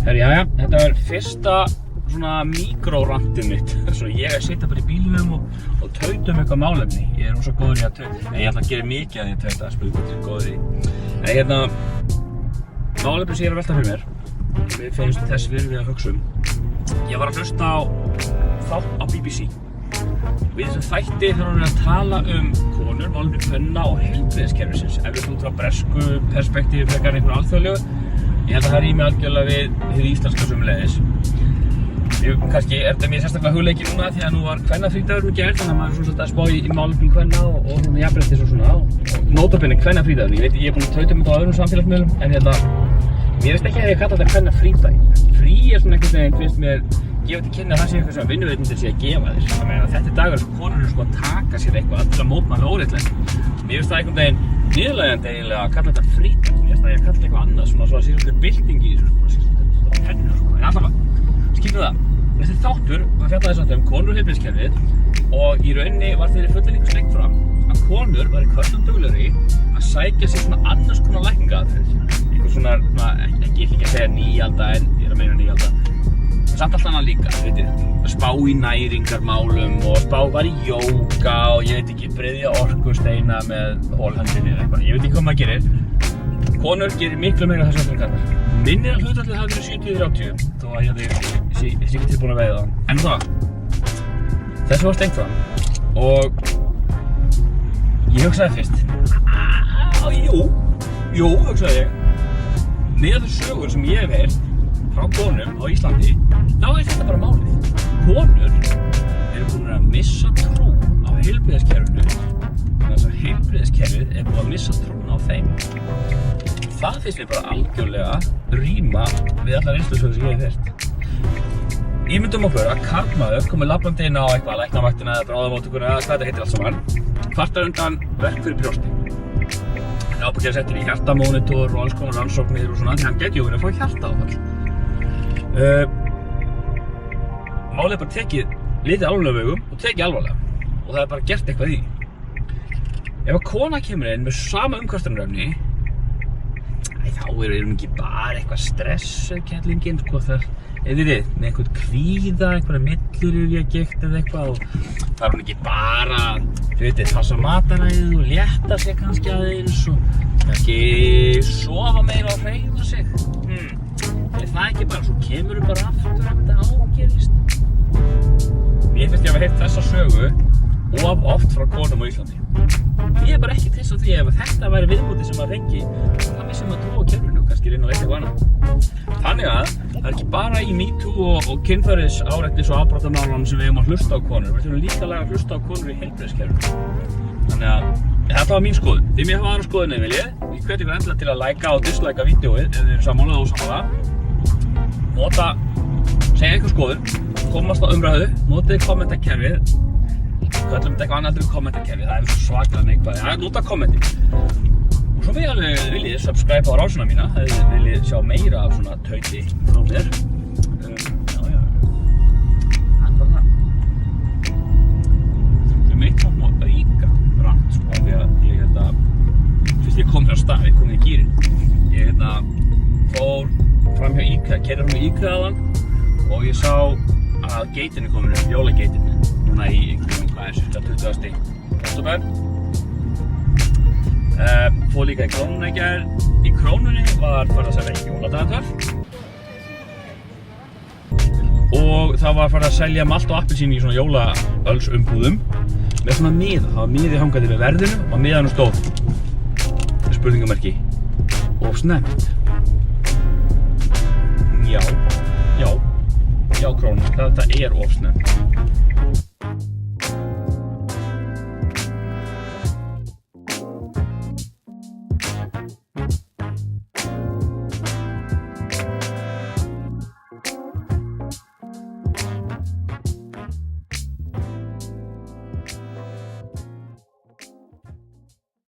Jæja, þetta fyrsta svona mikrórantið mitt. Svo ég sitja bara í bílnum og tauta eitthvað málefni. Ég rosa góður í að tauta. Ég ætla að gera mikið að ég tauta, spila góður í. Málefni sem ég að velta fyrir mér. Mér finnst þess virði að hugsa Ég var að hlusta á þátt á BBC. Við þessum þætti þurfum við að tala konur, málefni kvenna og heilbrigðiskerfisins. Ef við út frá bresku perspektífi frekar en einhverju alþjóðlegu. Ég held að það rými algjörlega við hið íslenska sömuleiðis. Kannski þetta mér sérstaklega hugleikið núna því að nú var kvennafrídagur gær, þannig að maður er svona að spá í málefnum kvenna og svona jafnréttis og svona. Og nótabenni kvennafrídagur. Ég veit ég búinn að tauta þetta á öðrum samfélagsmiðlum, en mér finnst ekki að ég kalla þetta kvennafrídag. Frí svona einhvern veginn finnst mér gefa til kynna að það sé eitthvað sem vinnuveitendur sé að gefa þér. Þannig að þetta dagur sem konur eru að taka sér eitthvað til að mótmæla óréttlæti. Mér finnst það einhvern veginn niðurlægjandi eiginlega að kalla þetta frídag. Mér finnst það að kalla eitthvað annað, svona að sé einhver bylting í þessu, svona pennur sko. En allavega, skilur það. Þessi þáttur var fjallað þess konur og heilbrigðiskerfið og í rauninni var þeirri fullyrðingu slengt fram að konur væru körlum duglegri að sækja sér svona annars konar lækningaaðferðir. Eitthvað svona, ekki að segja nýalda en ég er að meina nýalda. Samt allt annað líka, að spá í næringarmálum og spá bara í jóga og ég veit ekki, bryðja orkusteina með hólhendinni eða eitthvað. Ég veit ekki hvað maður gerir. Konur gerir miklu meira þessu en karlar. Minnir að hlutfallið hafi verið 70-30, þó að ég sé ekki tilbúin að veiða það. En það, þessu var stengt fram og ég hugsaði fyrst, jú, hugsaði ég. Með þessar sögur sem ég hef heyrt frá konum á Íslandi, þá þetta bara málið. Konur eru búin að missa trú á heilbrigðiskerfinu, þannig að heilbrigðiskerfið er búin að missa trúna á þeim. Það finnst mér bara algjörlega ríma við allar reynslusögur sem ég hef heyrt. Ímyndum okkur að karlmaður komi labbandi inn á eitthvað, læknavaktina eða bráðamóttökuna eða hvað þetta heitir allt saman, kvartar undan verk fyrir brjósti. Hann er ábyggilega settur í hjartamónitor og alls konar rannsóknir og svona, því hann gæti verið að fá hjartaáfall. Málið er bara tekið litið alvarlega vegum og tekið alvarlega og það er bara gert eitthvað í. Ef að kona kemur inn með sama umkvörtunarefni, þá erum ekki bara eitthvað stresskellingin, sko, með eitthvað kvíða, einhverja millirifjagigt eða eitthvað og það er hún ekki bara, passa mataræðið og létta sig kannski aðeins og kannski sofa meira og hreyfa sig. Er það ekki bara, svo kemur bara aftur að þetta ágerist. Mér finnst ég að hafa heyrt þessa sögu of oft frá konum á Íslandi. Ég er bara ekki þess að því ef þetta væri viðbótið sem maður fengi, þá missum maður trú á kerfinu og kannski reyna að leita eitthvað annað. Þannig að það er ekki bara í MeToo og kynferðisáreitnis og afbrotamálum sem við eigum að hlusta á konur. Við þurfum líka að hlusta á konur í heilbrigðiskerfinu. Þannig að þetta var mín skoðun. Þið mér hafa aðra skoðun ef viljið. Ég hvet ykkur endilega til að likea og dislikea vídeóið ef þið eru sammála og ósammála. Segja ykkur skoðun, komast á umræðu, notið kommentakerfið. Köllum þetta eitthvað annað til kommentakerfið, það er svo svaklega neikvæð. Já, nota kommenti. Og svo viljið subscribe á rásuna mína, ef þið viljið sjá meira af svona tauti frá mér. Já. Það er bara það. Það er mitt samt að auka rant, sko, því að fyrst ég kom hér á stað, ég kom í gírinn. Ég fór fram hjá IKEA, keyrði fram hjá IKEA áðan og ég sá að geitin er komin upp, jólageitin. Núna í hvað er 20. október. Fór líka í Krónuna í gær. Í Krónunni var farið að selja jóladagatöl. Og það var farið að selja malt og appelsín í svona jólaölsumbúðum með svona miða. Það var miði hangandi með verðinu og miðanum stóð. Það er spurningamerki. Of snemmt. Já, Krónuna. Þetta er of snemmt.